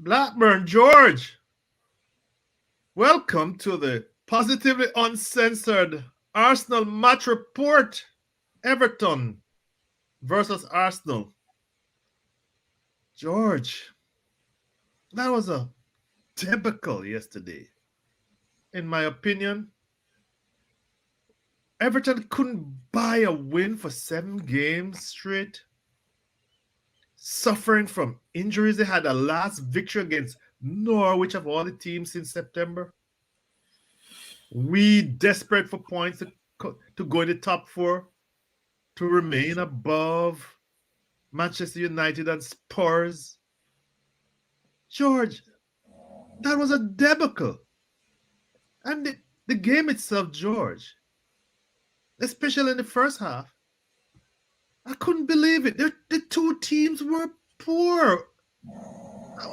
Blackburn George, welcome to the positively uncensored Arsenal match report. Everton versus Arsenal. George, that was a debacle yesterday. In my opinion, Everton couldn't buy a win for 7 games straight. Suffering from injuries, they had a last victory against Norwich of all the teams since September. We desperate for points to go in the top four, to remain above Manchester United and Spurs. George, that was a debacle. And the game itself, George, especially in the first half, I couldn't believe it. The two teams were poor.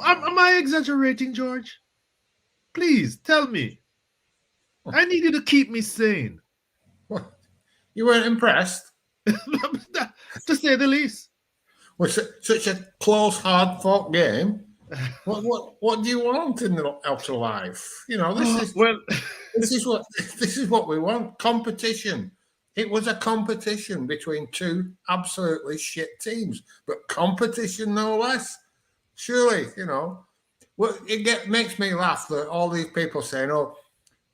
Am I exaggerating, George? Please tell me. I need you to keep me sane. You weren't impressed? To say the least. Was such a close, hard-fought game? What do you want in the outer life? You know, this is what we want. Competition. It was a competition between two absolutely shit teams, but competition no less. Surely, you know. Well, makes me laugh that all these people saying, "Oh,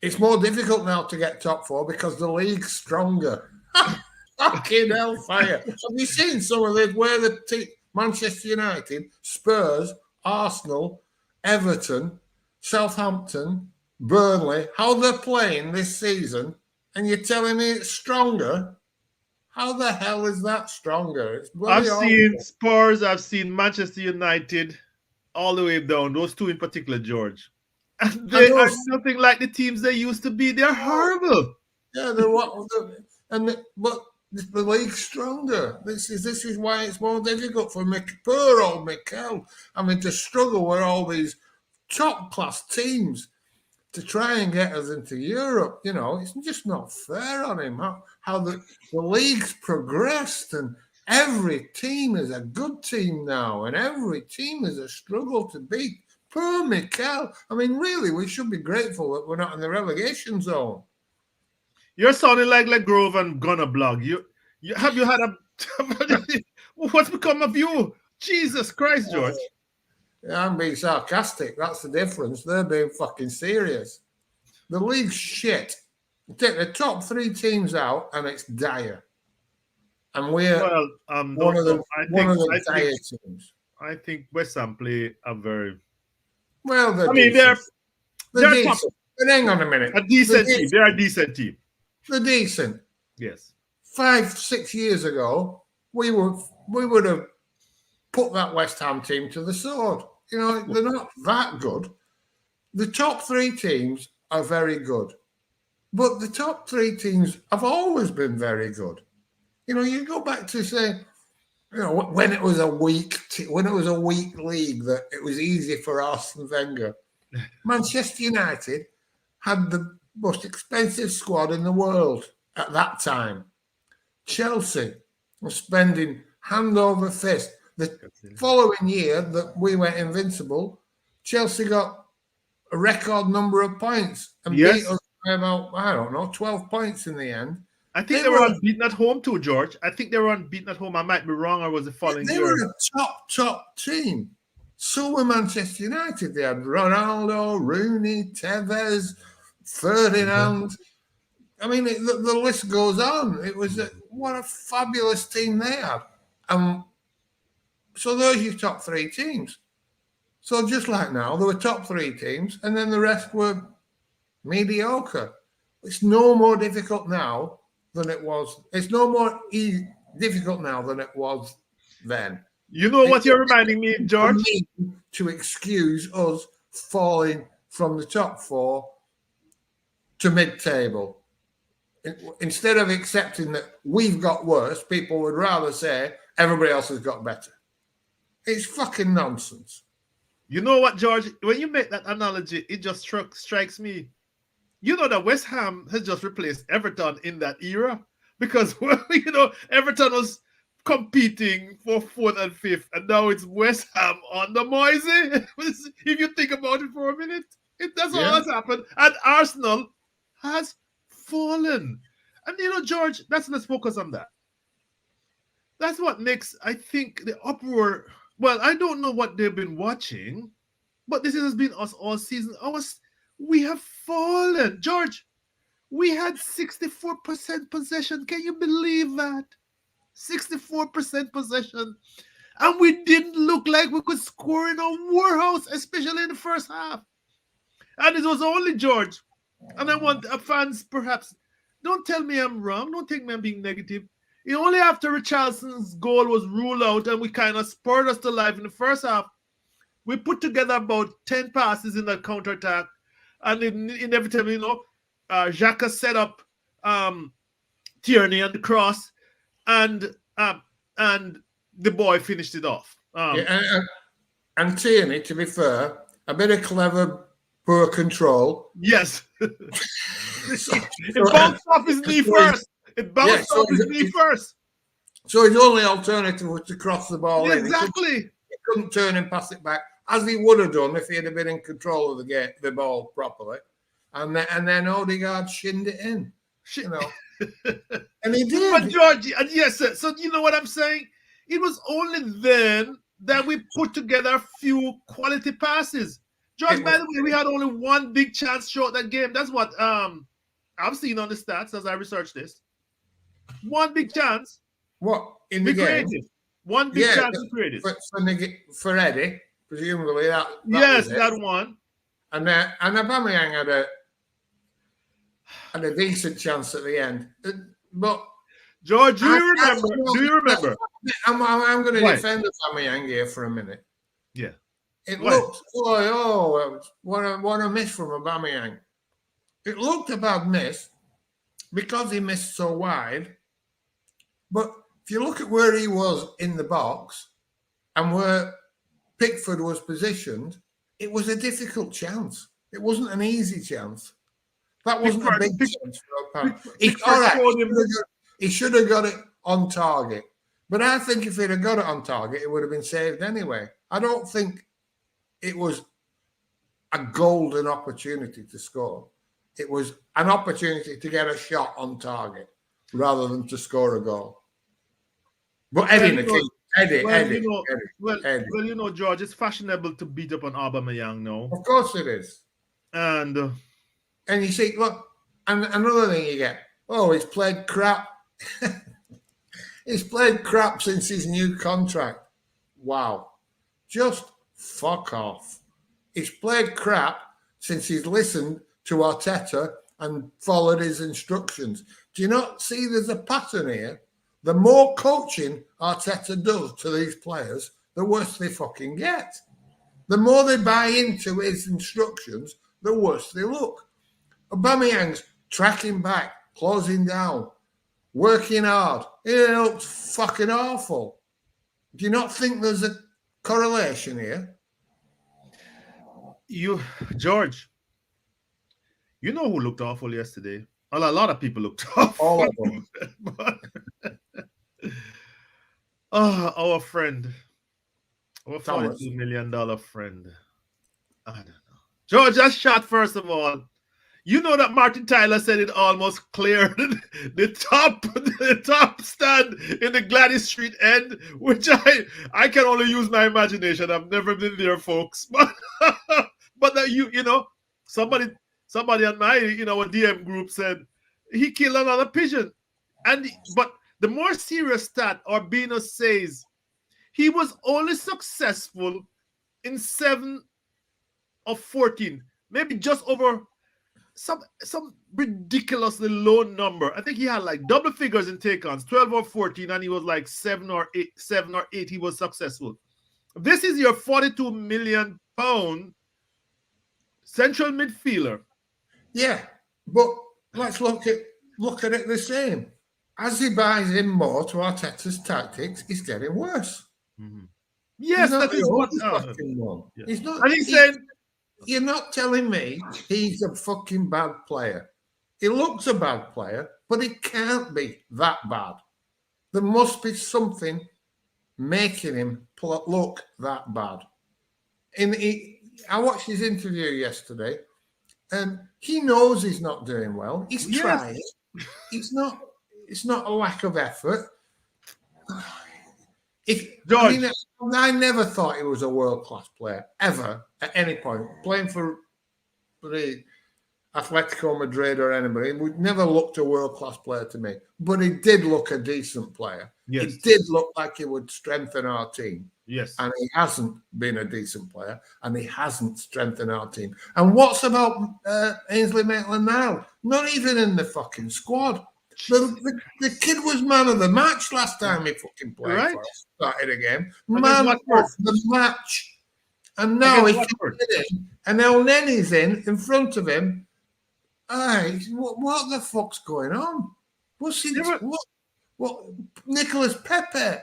it's more difficult now to get top four because the league's stronger." Fucking hellfire! Have you seen some of this? Where Manchester United, Spurs, Arsenal, Everton, Southampton, Burnley, how they're playing this season, and you're telling me it's stronger? How the hell is that stronger? I've seen Spurs, I've seen Manchester United, all the way down. Those two in particular, George. And they are nothing like the teams they used to be. They're horrible. Yeah, but the league's stronger. This is why it's more difficult for poor old Mikel having to struggle with all these top class teams to try and get us into Europe. You know, it's just not fair on him how the league's progressed, and every team is a good team now, and every team is a struggle to beat. Poor Mikel. I mean, really, we should be grateful that we're not in the relegation zone. You're sounding like Grove and Gunner blog. Have you had a what's become of you? Jesus Christ, George. Yeah, I'm being sarcastic. That's the difference. They're being fucking serious. The league's shit. You take the top three teams out, and it's dire. And we're one of the dire teams. I think West Ham play a very well. I mean, they're decent. Top, but hang on a minute. A decent team. They're a decent team. They're decent. Yes. 5-6 years ago, we would have put that West Ham team to the sword. You know, they're not that good. The top three teams are very good, but the top three teams have always been very good. You know, you go back to say, you know, when it was a weak league, that it was easy for Arsene Wenger. Manchester United had the most expensive squad in the world at that time. Chelsea was spending hand over fist. The following year that we went invincible, Chelsea got a record number of points and beat us by about, 12 points in the end. I think they were unbeaten at home too, George. I think they were unbeaten at home. I might be wrong, or was it following year? They were a top team. So were Manchester United. They had Ronaldo, Rooney, Tevez, Ferdinand. I mean, the list goes on. It was what a fabulous team they had. So those are your top three teams. So just like now, there were top three teams, and then the rest were mediocre. It's no more difficult now than it was. It's no more difficult now than it was then. You know what you're reminding me, George? To excuse us falling from the top four to mid-table. Instead of accepting that we've got worse, people would rather say everybody else has got better. It's fucking nonsense. You know what, George? When you make that analogy, it just strikes me. You know that West Ham has just replaced Everton in that era, because Everton was competing for fourth and fifth, and now it's West Ham on the Moisey. If you think about it for a minute, that's all Yeah. that's happened. And Arsenal has fallen. And George, let's focus on that. That's what makes, I think, the uproar. Well, I don't know what they've been watching, but this has been us all season. We have fallen. George, we had 64% possession. Can you believe that? 64% possession. And we didn't look like we could score in a Warhouse, especially in the first half. And it was only George. And I want fans, perhaps, don't tell me I'm wrong. Don't think me I'm being negative. Only after Richardson's goal was ruled out and we kind of spurred us to life in the first half, we put together about 10 passes in that counter-attack. And inevitably, Xhaka set up Tierney on the cross, and the boy finished it off. And Tierney, to be fair, a bit of clever, poor control. Yes. It bounced off his knee first. It bounced off his knee first. So his only alternative was to cross the ball in. Exactly. He couldn't turn and pass it back, as he would have done if he had been in control of the ball properly. And then Odegaard shinned it in. And he did. But George, yes, sir. So you know what I'm saying? It was only then that we put together a few quality passes. George, by the way, we had only one big chance short that game. That's what I've seen on the stats as I researched this. One big chance. What in the game? Created. One big chance we created. For Eddie, presumably that yes, that one. And Aubameyang had a decent chance at the end. But George, do you remember? I'm going to defend Aubameyang here for a minute. Yeah. It looked what a miss from Aubameyang. It looked a bad miss because he missed so wide. But if you look at where he was in the box and where Pickford was positioned, it was a difficult chance. It wasn't an easy chance. That wasn't a big chance for Aubameyang. He should have got it on target. But I think if he'd have got it on target, it would have been saved anyway. I don't think it was a golden opportunity to score. It was an opportunity to get a shot on target rather than to score a goal. But Eddie, George, it's fashionable to beat up on Aubameyang now. Of course it is. And you see, look, and another thing you get, he's played crap. He's played crap since his new contract. Wow. Just fuck off. He's played crap since he's listened to Arteta and followed his instructions. Do you not see there's a pattern here? The more coaching Arteta does to these players, the worse they fucking get. The more they buy into his instructions, the worse they look. Aubameyang's tracking back, closing down, working hard. It looks fucking awful. Do you not think there's a correlation here? George, you know who looked awful yesterday? Well, a lot of people looked awful. All of them. Our friend, our $42 Thomas. million friend. I don't know. George, that shot, first of all. You know that Martin Tyler said it almost cleared the top stand in the Gladys Street end, which I can only use my imagination. I've never been there, folks. But that somebody on my our DM group said he killed another pigeon. But the more serious stat, Orbino says he was only successful in 7 of 14, maybe just over some ridiculously low number. I think he had like double figures in take-ons, 12 or 14, and he was like 7 or 8 he was successful. This is your £42 million central midfielder. Yeah, but let's look at it the same. As he buys in more to Arteta's tactics, he's getting worse. Mm-hmm. Yes, that is what yeah. He's not. And he said, "You're not telling me he's a fucking bad player. He looks a bad player, but he can't be that bad. There must be something making him look that bad. I watched his interview yesterday, and he knows he's not doing well. He's trying. It's not a lack of effort. I never thought he was a world-class player, ever, at any point. Playing for the Atletico Madrid or anybody, he would never looked a world-class player to me. But he did look a decent player. Yes. He did look like he would strengthen our team. Yes. And he hasn't been a decent player, and he hasn't strengthened our team. And what's about Ainsley Maitland-Niles? Not even in the fucking squad. The kid was man of the match last time he fucking played for us. Started a game. Man of the match. And now he's in, and El Nenny's in front of him. Hey, what the fuck's going on? What Nicholas Pepe?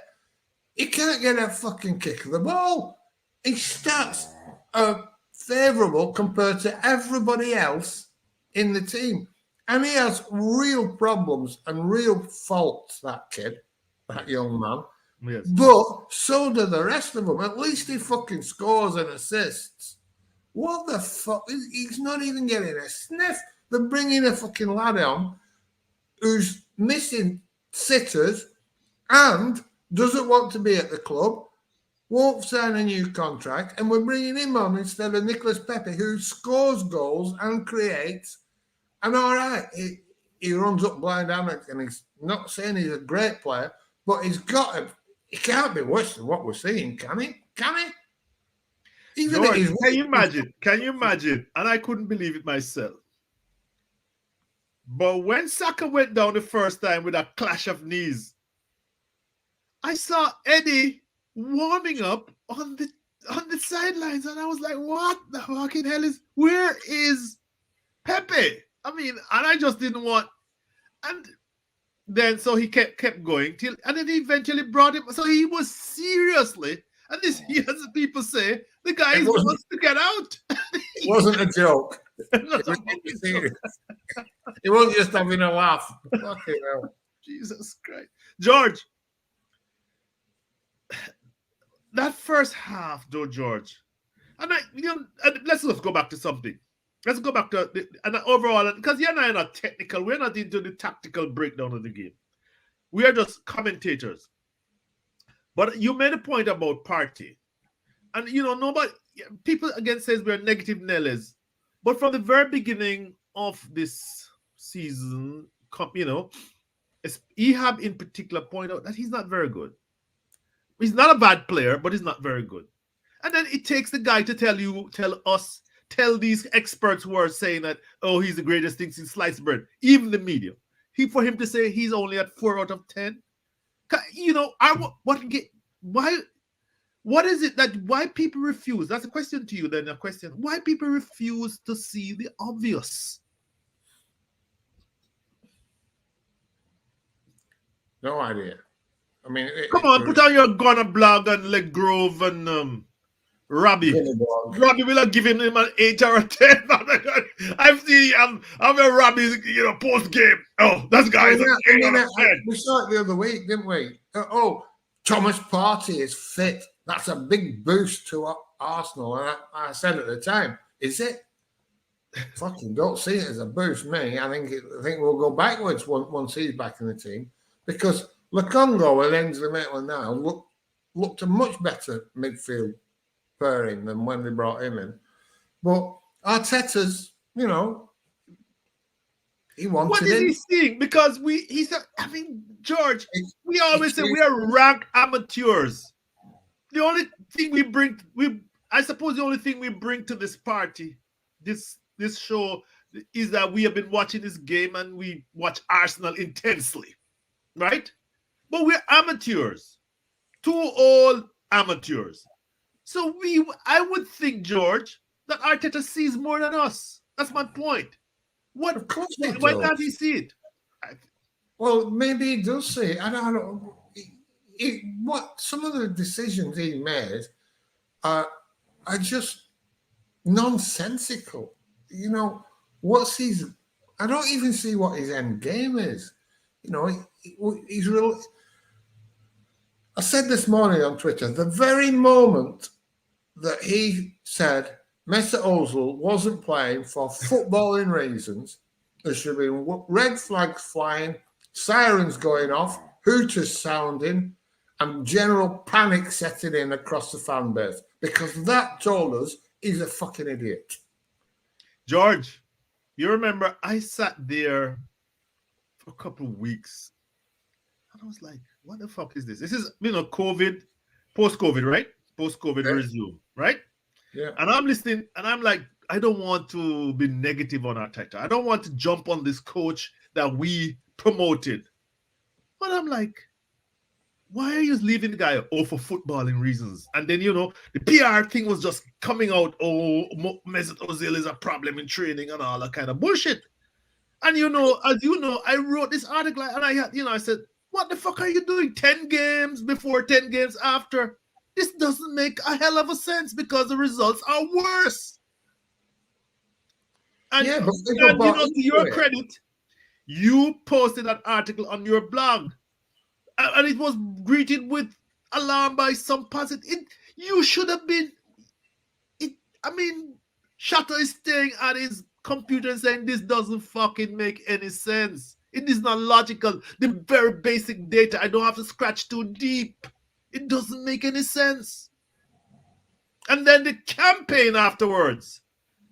He can't get a fucking kick of the ball. His stats are favourable compared to everybody else in the team. And he has real problems and real faults, that kid, that young man. Yes. But so do the rest of them. At least he fucking scores and assists. What the fuck? He's not even getting a sniff. They're bringing a fucking lad on who's missing sitters and doesn't want to be at the club, won't sign a new contract, and we're bringing him on instead of Nicholas Pepe, who scores goals and creates. And all right, he runs up blind Alex, and he's not saying he's a great player, but he can't be worse than what we're seeing, can he? Can he? George, can you imagine? And I couldn't believe it myself. But when Saka went down the first time with a clash of knees, I saw Eddie warming up on the sidelines, and I was like, "What the fucking hell where is Pepe?" I mean, and I just didn't want. And then so he kept going and then he eventually brought him. So he was seriously, and this, as people say, the guy wants to get out. It wasn't a joke. He wasn't just having a laugh. Fucking hell. Jesus Christ, George. That first half, though, George, and let's just go back to something. Let's go back to and overall, because you and I are not technical. We're not into the tactical breakdown of the game. We are just commentators. But you made a point about Partey, and nobody, people again says we're negative Nellies, but from the very beginning of this season, Ehab in particular pointed out that he's not very good. He's not a bad player, but he's not very good. And then it takes the guy to tell these experts who are saying that, oh, he's the greatest thing since sliced bread, even the media. For him to say he's only at 4 out of 10. What is it that why people refuse? That's a question to you. Then a question: why people refuse to see the obvious? No idea. I mean, come on, put on your Gunner blog and Legrove and Robbie. Robbie will have given him an 8 or a 10. I've seen I'm a Robbie, post game. Oh, that guy's we saw it the other week, didn't we? Thomas Partey is fit. That's a big boost to Arsenal. And I said at the time, is it? Fucking don't see it as a boost, me. I think we'll go backwards once he's back in the team, because Lukongo and Ainsley Maitland-Niles looked a much better midfield pairing than when they brought him in. But Arteta's, he wanted what is he seeing? Because he said, George, we always say we are rank amateurs. The only thing we bring to this party, this show, is that we have been watching this game and we watch Arsenal intensely, right? But we're amateurs, 2 old amateurs. So I would think, George, that Arteta sees more than us. That's my point. Why can't he see it? Well, maybe he does see it. I don't know. What some of the decisions he made are just nonsensical. I don't even see what his end game is. He's real. I said this morning on Twitter, the very moment that he said Mesut Ozil wasn't playing for footballing reasons, there should be red flags flying, sirens going off, hooters sounding, and general panic setting in across the fan base, because that told us he's a fucking idiot. George, you remember I sat there for a couple of weeks and I was like, what the fuck is this? This is, COVID, post-COVID, right? Post-COVID resume, right? Yeah. And I'm listening and I'm like, I don't want to be negative on Arteta. I don't want to jump on this coach that we promoted. But I'm like, why are you leaving the guy? Oh, for footballing reasons. And then, the PR thing was just coming out. Oh, Mesut Ozil is a problem in training and all that kind of bullshit. And, as you know, I wrote this article and I said, what the fuck are you doing? 10 games before, 10 games after. This doesn't make a hell of a sense because the results are worse. And, yeah, but to your credit, you posted an article on your blog. And it was greeted with alarm by some person. You should have been. Shatter is staying at his computer and saying this doesn't fucking make any sense. It is not logical. The very basic data, I don't have to scratch too deep. It doesn't make any sense. And then the campaign afterwards,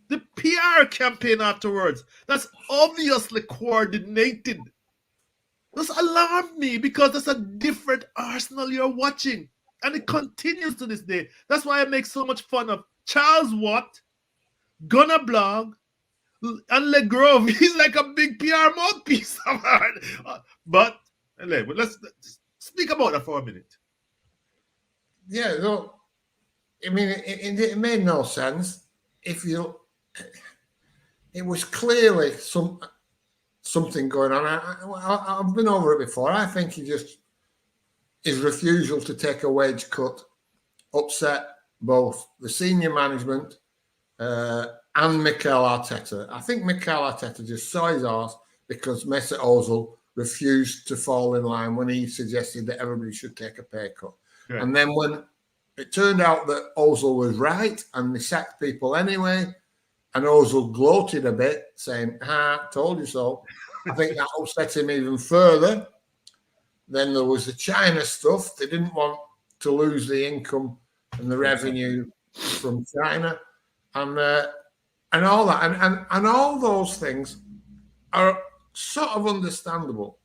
the PR campaign afterwards, that's obviously coordinated. This alarmed me because that's a different Arsenal you're watching. And it continues to this day. That's why I make so much fun of Charles Watt, Gunnar Blog, and Legrove. He's like a big PR mouthpiece. But let's speak about that for a minute. Yeah, no, I mean, it made no sense. It was clearly something going on. I've been over it before. I think his refusal to take a wage cut upset both the senior management and Mikel Arteta. I think Mikel Arteta just saw his arse because Mesut Ozil refused to fall in line when he suggested that everybody should take a pay cut. Yeah. And then when it turned out that Ozil was right and they sacked people anyway, and Ozil gloated a bit, saying, told you so. I think that upset him even further. Then there was the China stuff. They didn't want to lose the income and the revenue from China. And all that. And all those things are sort of understandable.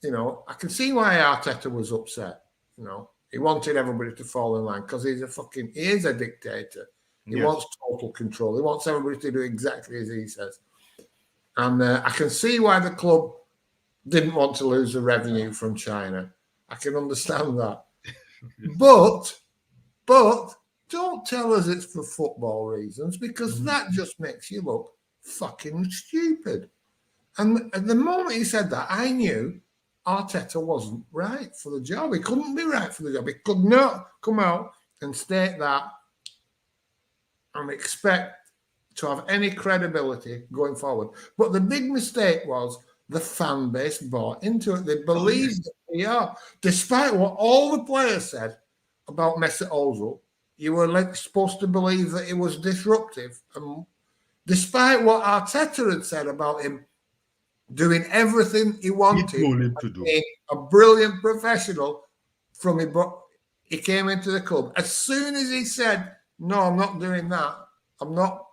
I can see why Arteta was upset. He wanted everybody to fall in line because he is a dictator. He wants total control. He wants everybody to do exactly as he says. And I can see why the club didn't want to lose the revenue from China. I can understand that. But don't tell us it's for football reasons, because that just makes you look fucking stupid. And at the moment he said that, I knew Arteta wasn't right for the job. He couldn't be right for the job. He could not come out and state that and expect to have any credibility going forward. But the big mistake was the fan base bought into it. They believed that they are. Despite what all the players said about Mesut Ozil, you were supposed to believe that it was disruptive. And despite what Arteta had said about him doing everything he wanted, to do. Being a brilliant professional from he came into the club. As soon as he said, no, I'm not doing that. I'm not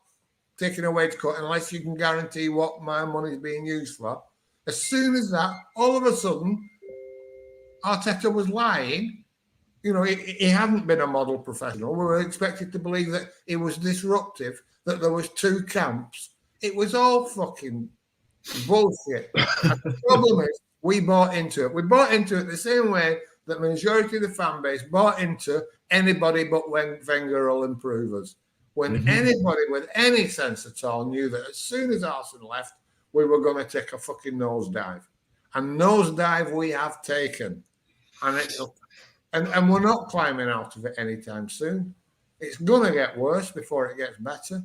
taking a wage cut unless you can guarantee what my money is being used for. As soon as that, all of a sudden, Arteta was lying. He hadn't been a model professional. We were expected to believe that it was disruptive, that there was two camps. It was all fucking bullshit. And the problem is, we bought into it. We bought into it the same way that the majority of the fan base bought into anybody but when Wenger will improve us. When anybody with any sense at all knew that as soon as Arsenal left, we were going to take a fucking nosedive. And nosedive we have taken. And we're not climbing out of it anytime soon. It's going to get worse before it gets better.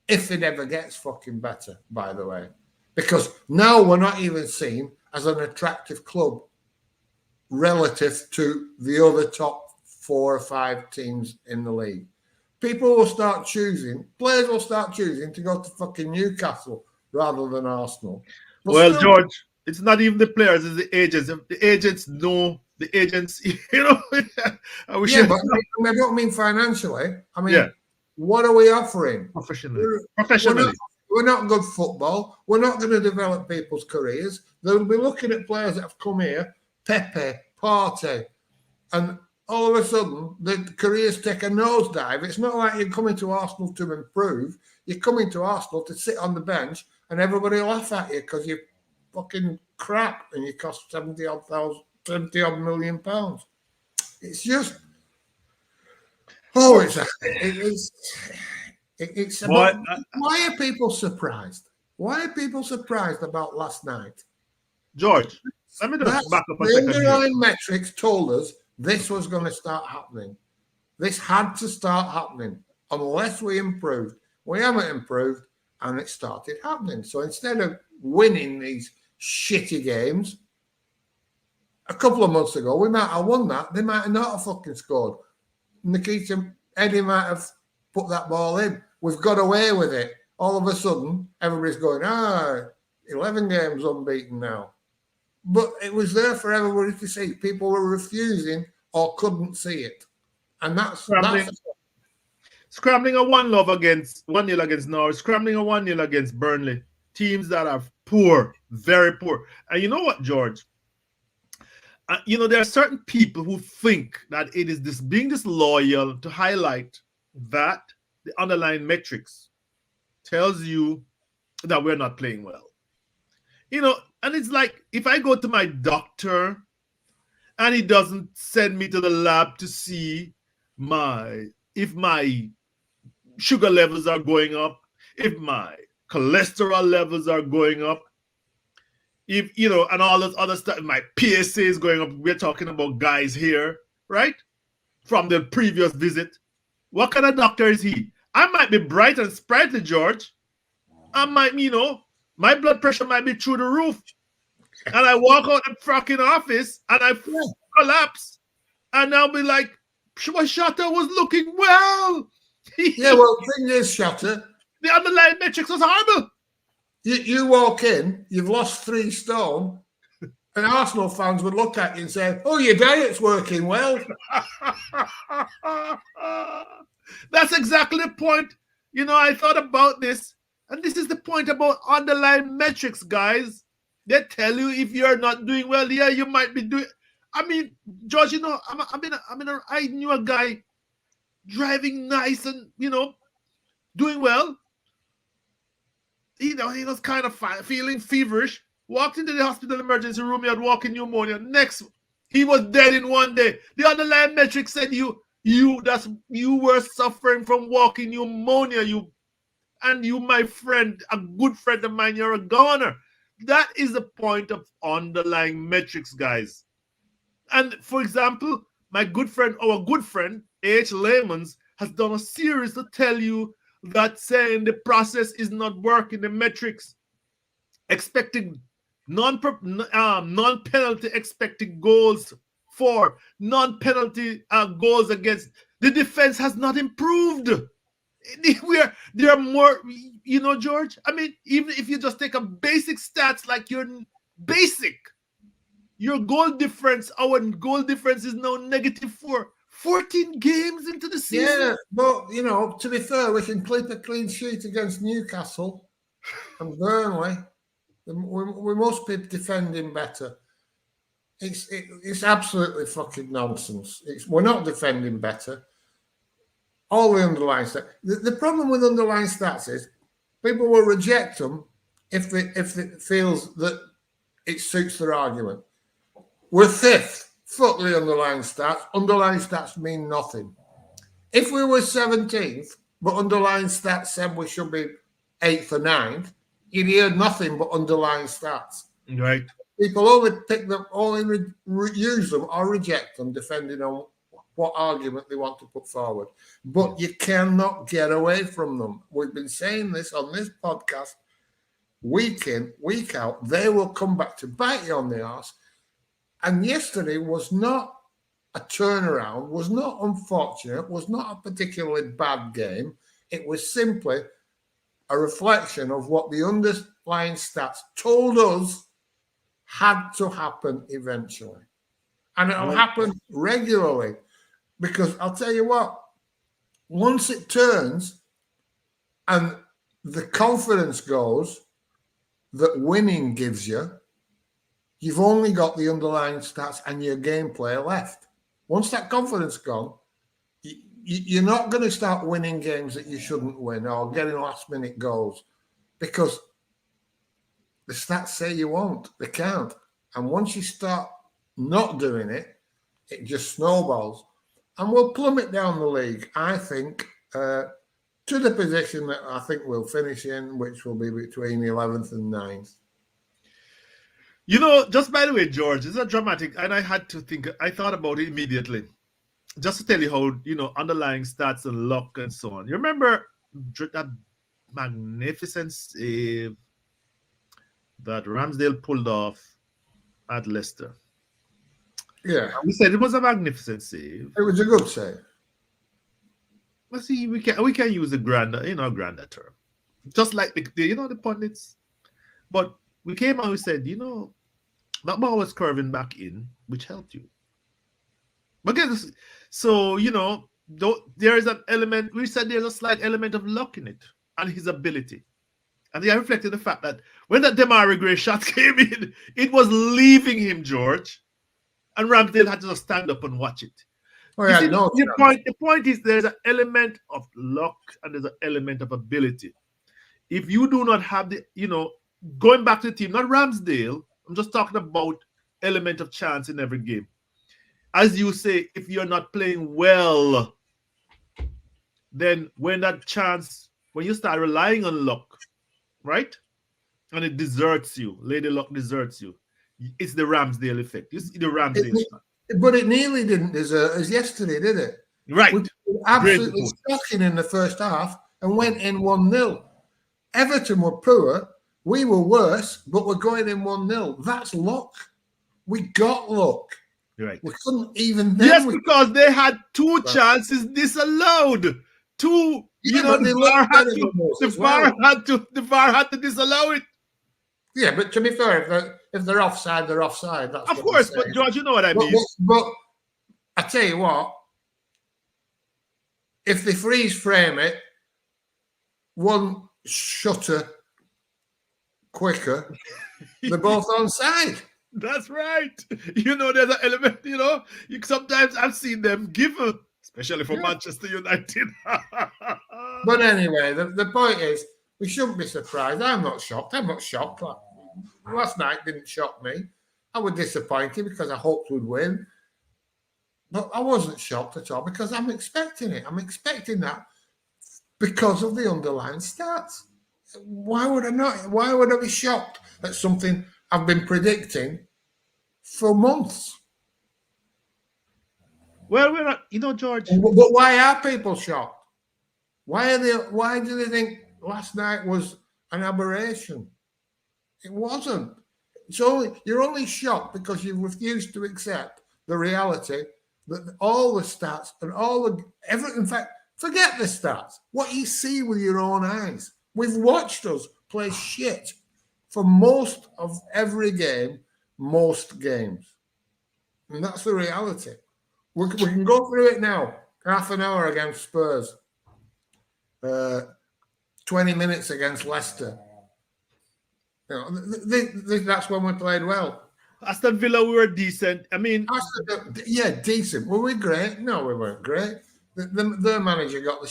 If it ever gets fucking better, by the way. Because now we're not even seen as an attractive club. relative to the other top 4 or 5 teams in the league. Players will start choosing to go to fucking Newcastle rather than Arsenal. But well, still, George, it's not even the players, it's the agents. If the agents know, the agents, but I don't mean financially. I mean, what are we offering? Professionally. We're not good football. We're not going to develop people's careers. They'll be looking at players that have come here, Pepe, Partey, and all of a sudden the careers take a nosedive. It's not like you're coming to Arsenal to improve. You're coming to Arsenal to sit on the bench and everybody laugh at you because you're fucking crap and you cost 70 odd million pounds. It's just, it's about, why are people surprised? Why are people surprised about last night? George, let me just back up a second. The underlying metrics told us this was going to start happening. This had to start happening unless we improved. We haven't improved, and it started happening. So instead of winning these shitty games, a couple of months ago, we might have won that. They might have not have fucking scored. Eddie might have put that ball in. We've got away with it. All of a sudden, everybody's going, 11 games unbeaten now. But it was there for everybody to see. People were refusing or couldn't see it. And that's scrambling a 1-0 against Norwich, scrambling a 1-0 against Burnley. Teams that are poor, very poor. And you know what, George? There are certain people who think that it is this being disloyal to highlight that the underlying metrics tells you that we're not playing well. And it's like if I go to my doctor and he doesn't send me to the lab to see if my sugar levels are going up, if my cholesterol levels are going up, if and all this other stuff, my PSA is going up. We're talking about guys here, right? From the previous visit. What kind of doctor is he? I might be bright and sprightly, George. I might, my blood pressure might be through the roof. And I walk out the fucking office and I collapse. And I'll be like, Shatter was looking well. The thing is, Shatter, the underlying metrics was horrible. You walk in, you've lost 3 stone, and Arsenal fans would look at you and say, "Oh, your diet's working well." That's exactly the point. I thought about this, and this is the point about underlying metrics, guys. They tell you if you're not doing well, you might be doing. I mean, George, I knew a guy driving nice and doing well. He was kind of feeling feverish. Walked into the hospital emergency room. He had walking pneumonia. Next, he was dead in 1 day. The underlying metric said you were suffering from walking pneumonia. You, my friend, a good friend of mine, you're a goner. That is the point of underlying metrics, guys. And for example, our good friend H. Layman's has done a series to tell you that saying the process is not working, the metrics, expecting non-penalty expected goals for, non-penalty goals against, the defense has not improved. There are more, George. I mean, even if you just take a basic stats like your goal difference, our goal difference is now -4. 14 games into the season. Yeah, but, to be fair, we can keep a clean sheet against Newcastle and Burnley. We must be defending better. It's absolutely fucking nonsense. We're not defending better. All the underlying stats. The problem with underlying stats is people will reject them if it feels that it suits their argument. We're 5th. Fuck the underlying stats. Underlying stats mean nothing. If we were 17th, but underlying stats said we should be 8th or 9th, you'd hear nothing but underlying stats. Right. People only pick them, use them or reject them, depending on what argument they want to put forward. But you cannot get away from them. We've been saying this on this podcast week in, week out. They will come back to bite you on the arse. And yesterday was not a turnaround, was not unfortunate, was not a particularly bad game. It was simply a reflection of what the underlying stats told us had to happen eventually. And it'll happen regularly, because I'll tell you what, once it turns and the confidence goes that winning gives you, you've only got the underlying stats and your gameplay left. Once that confidence gone, you're not going to start winning games that you shouldn't win or getting last-minute goals, because the stats say you won't. They can't. And once you start not doing it, it just snowballs. And we'll plummet down the league, I think, to the position that I think we'll finish in, which will be between 11th and 9th. You know, just by the way, George, it's a dramatic, and I had to think, I thought about it immediately. Just to tell you how, you know, underlying stats and luck and so on. You remember that magnificent save that Ramsdale pulled off at Leicester? Yeah. And we said it was a magnificent save. It was a good save. But see, we can use a grander term. Just like the pundits. But we came out and we said, you know, that ball was curving back in, which helped you. But so, you know, there is an element, we said there's a slight element of luck in it and his ability. And they reflected the fact that when that Demarai Gray shot came in, it was leaving him, George. And Ramsdale had to just stand up and watch it. The point is there's an element of luck and there's an element of ability. If you do not have going back to the team, not Ramsdale, I'm just talking about element of chance in every game. As you say, if you're not playing well, then when you start relying on luck, right? And it deserts you, Lady Luck deserts you. It's the Ramsdale effect. You see the Ramsdale shot. But it nearly didn't desert us yesterday, did it? Right. We were absolutely shocking in the first half and went in 1-0. Everton were poor. We were worse, but we're going in 1-0. That's luck. We got luck. Right. We couldn't even. Because they had two chances disallowed. Two. Yeah, the VAR had to disallow it. Yeah, but to be fair, if they're offside, they're offside. That's of course, but George, you know what I mean. But I tell you what, if they freeze frame it, one shutter quicker, they're both onside. That's right. You know, there's an element, sometimes I've seen them give, especially for Manchester United. But anyway, the point is, we shouldn't be surprised. I'm not shocked. Last night didn't shock me. I was disappointed because I hoped we'd win. But I wasn't shocked at all because I'm expecting it. I'm expecting that because of the underlying stats. Why would I not? Why would I be shocked at something I've been predicting for months? Well, we're not, George. But why are people shocked? Why do they think last night was an aberration? It wasn't. You're only shocked because you refused to accept the reality that all the stats and in fact, forget the stats. What you see with your own eyes. We've watched us play shit for most of every game, most games. And that's the reality. We can go through it now. Half an hour against Spurs. 20 minutes against Leicester. That's when we played well. Aston Villa, we were decent. I mean, decent. Were we great? No, we weren't great. The manager got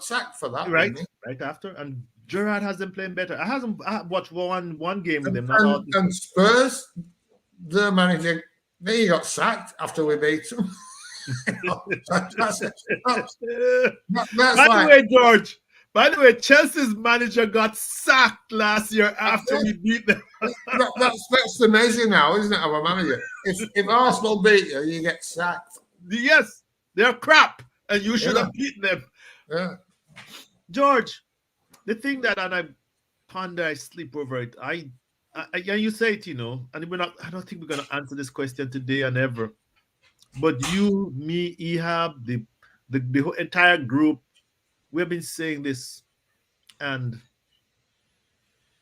sacked for that, right after, and Gerrard has them playing better. I watched one game with them. And Spurs, the manager, he got sacked after we beat them. That's George. By the way, Chelsea's manager got sacked last year after we beat them. that's the measure now, isn't it, of a manager? If Arsenal beat you, you get sacked. Yes, they're crap, and you should have beaten them. Yeah. George, the thing that, and I sleep over it, I and you say it, and we're not. I don't think we're gonna answer this question today and ever. But you, me, Ehab, the whole entire group, we've been saying this, and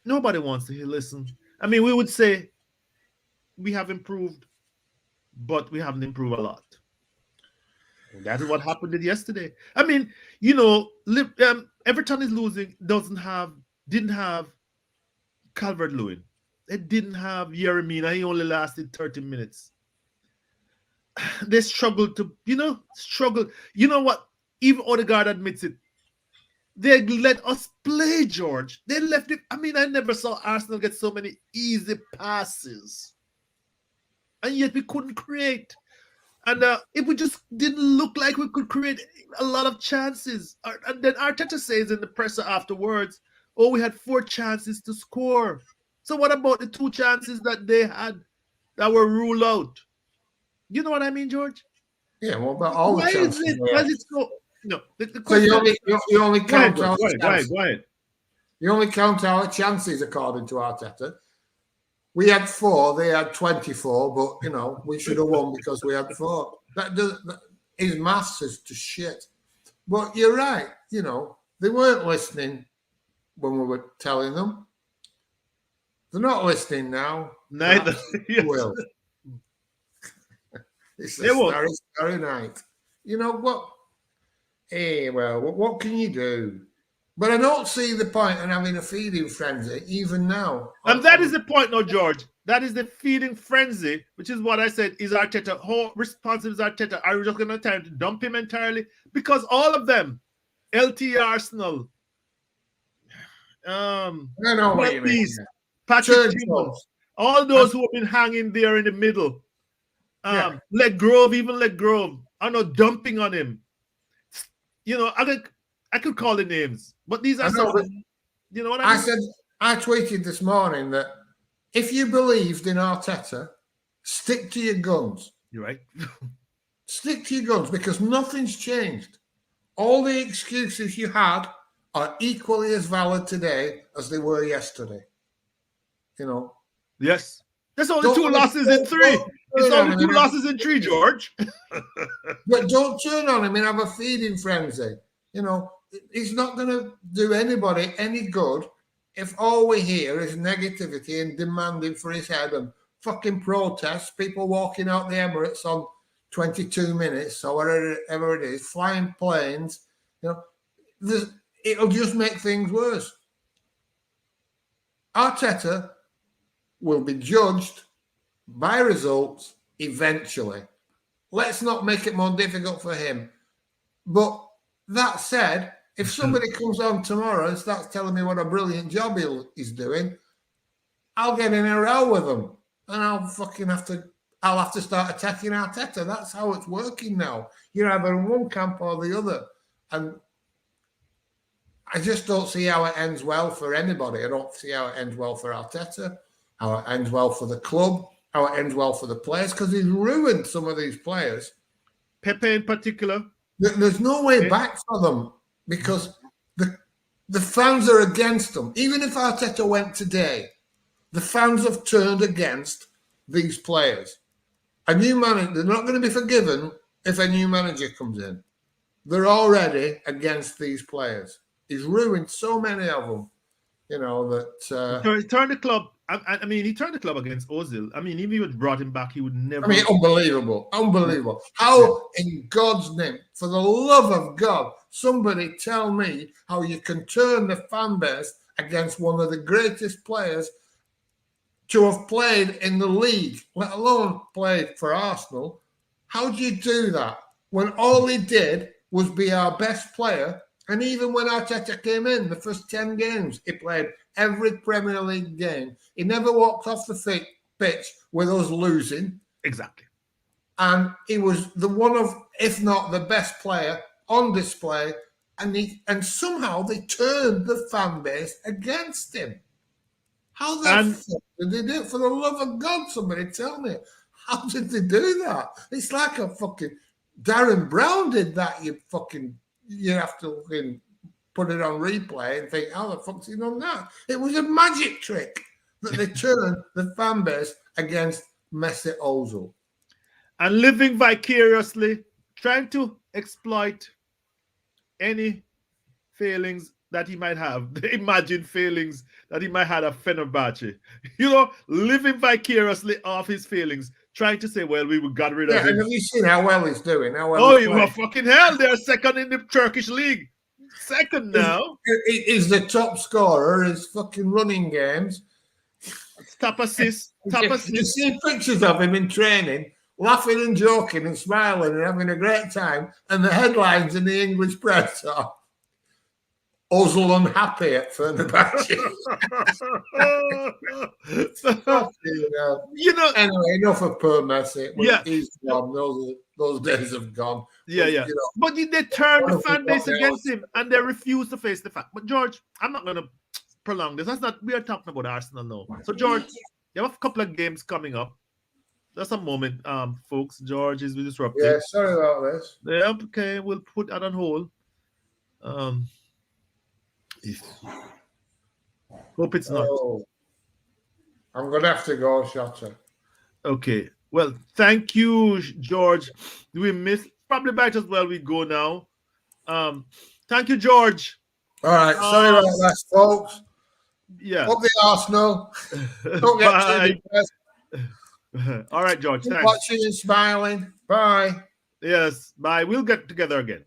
nobody wants to listen. I mean, we would say we have improved, but we haven't improved a lot. And that is what happened yesterday. I mean, Everton is losing. Didn't have Calvert Lewin. It didn't have Yeremina. He only lasted 30 minutes. They struggled to, struggle. You know what? Even Odegaard admits it. They let us play, George. They left it. I mean, I never saw Arsenal get so many easy passes. And yet we couldn't create. And it would just didn't look like we could create a lot of chances. And then Arteta says in the presser afterwards, oh, we had 4 chances to score. So what about the 2 chances that they had that were ruled out? You know what I mean, George? Yeah, well, but all the chances. Why is it so? No, the so question. You only count our chances. Go ahead. You only count our chances according to Arteta. We had 4, they had 24, but we should have won because we had 4. His maths is to shit. But you're right, they weren't listening when we were telling them. They're not listening now. Neither. Yes. Will. It's a starry night. You know what? Hey, well, what can you do? But I don't see the point in having a feeding frenzy even now. And that is the point now, George. That is the feeding frenzy, which is what I said is Arteta. How responsive is Arteta? Are we just going to time to dump him entirely? Because all of them, LT Arsenal, I know what you mean. Patrick Timmons, all those who have been hanging there in the middle. Let Grove. I know, dumping on him. I could call the names, but these are you know what I mean? I tweeted this morning that if you believed in Arteta, stick to your guns. You're right. Stick to your guns because nothing's changed. All the excuses you had are equally as valid today as they were yesterday. Yes. There's only 2 losses in 3. It's only 2 losses in 3, George. But don't turn on him and have a feeding frenzy. He's not going to do anybody any good if all we hear is negativity and demanding for his head and fucking protests, people walking out the Emirates on 22 minutes or whatever it is, flying planes. It'll just make things worse. Arteta will be judged by results eventually. Let's not make it more difficult for him. But that said, if somebody comes on tomorrow and starts telling me what a brilliant job he's doing, I'll get in a row with them. And I'll have to start attacking Arteta. That's how it's working now. You're either in one camp or the other. And I just don't see how it ends well for anybody. I don't see how it ends well for Arteta, how it ends well for the club, how it ends well for the players, because he's ruined some of these players. Pepe in particular. There's no way back for them because the fans are against them. Even if Arteta went today, the fans have turned against these players. A new manager, they're not going to be forgiven if a new manager comes in. They're already against these players. He's ruined so many of them, that... He turned the club... I mean, he turned the club against Ozil. I mean, if he would brought him back, he would never... I mean, unbelievable. How, in God's name, for the love of God, somebody tell me how you can turn the fan base against one of the greatest players to have played in the league, let alone played for Arsenal. How do you do that when all he did was be our best player? And even when Arteta came in, the first 10 games, he played every Premier League game. He never walked off the pitch with us losing. Exactly. And he was the one of, if not the best player on display. And somehow they turned the fan base against him. How the fuck did they do it? For the love of God, somebody tell me. How did they do that? It's like a fucking... Darren Brown did that, you have to put it on replay and think, how the fuck's he done that? It was a magic trick. that they turn the fan base against Mesut Ozil. And living vicariously, trying to exploit any failings that he might have, the imagined failings that he might have at Fenerbahce. Living vicariously off his feelings, trying to say, well, we got rid of him. And have you seen how well he's doing? How well oh, he's you are fucking hell. They're second in the Turkish league. Second now. He's the top scorer. He's fucking running games. Top assist. You see pictures of him in training, laughing and joking and smiling and having a great time. And the headlines in the English press are Ozil unhappy at Fenerbahce. Anyway, enough of poor Messi. He's gone. Those days have gone. Yeah. But they turned the fan base against him and they refuse to face the fact. But George, I'm not going to prolong this. We are talking about Arsenal now. So George, you have a couple of games coming up. Just a moment, folks. George is disrupted. Yeah, sorry about this. Yeah, okay, we'll put that on hold. Hope it's not. I'm going to have to go, Shotter. Okay. Well, thank you, George. We missed. Probably might as well we go now. Thank you, George. All right. Sorry about that, folks. Yeah. Hope the Arsenal don't get too depressed. All right, George. Keep watching and smiling. Bye. Yes. Bye. We'll get together again.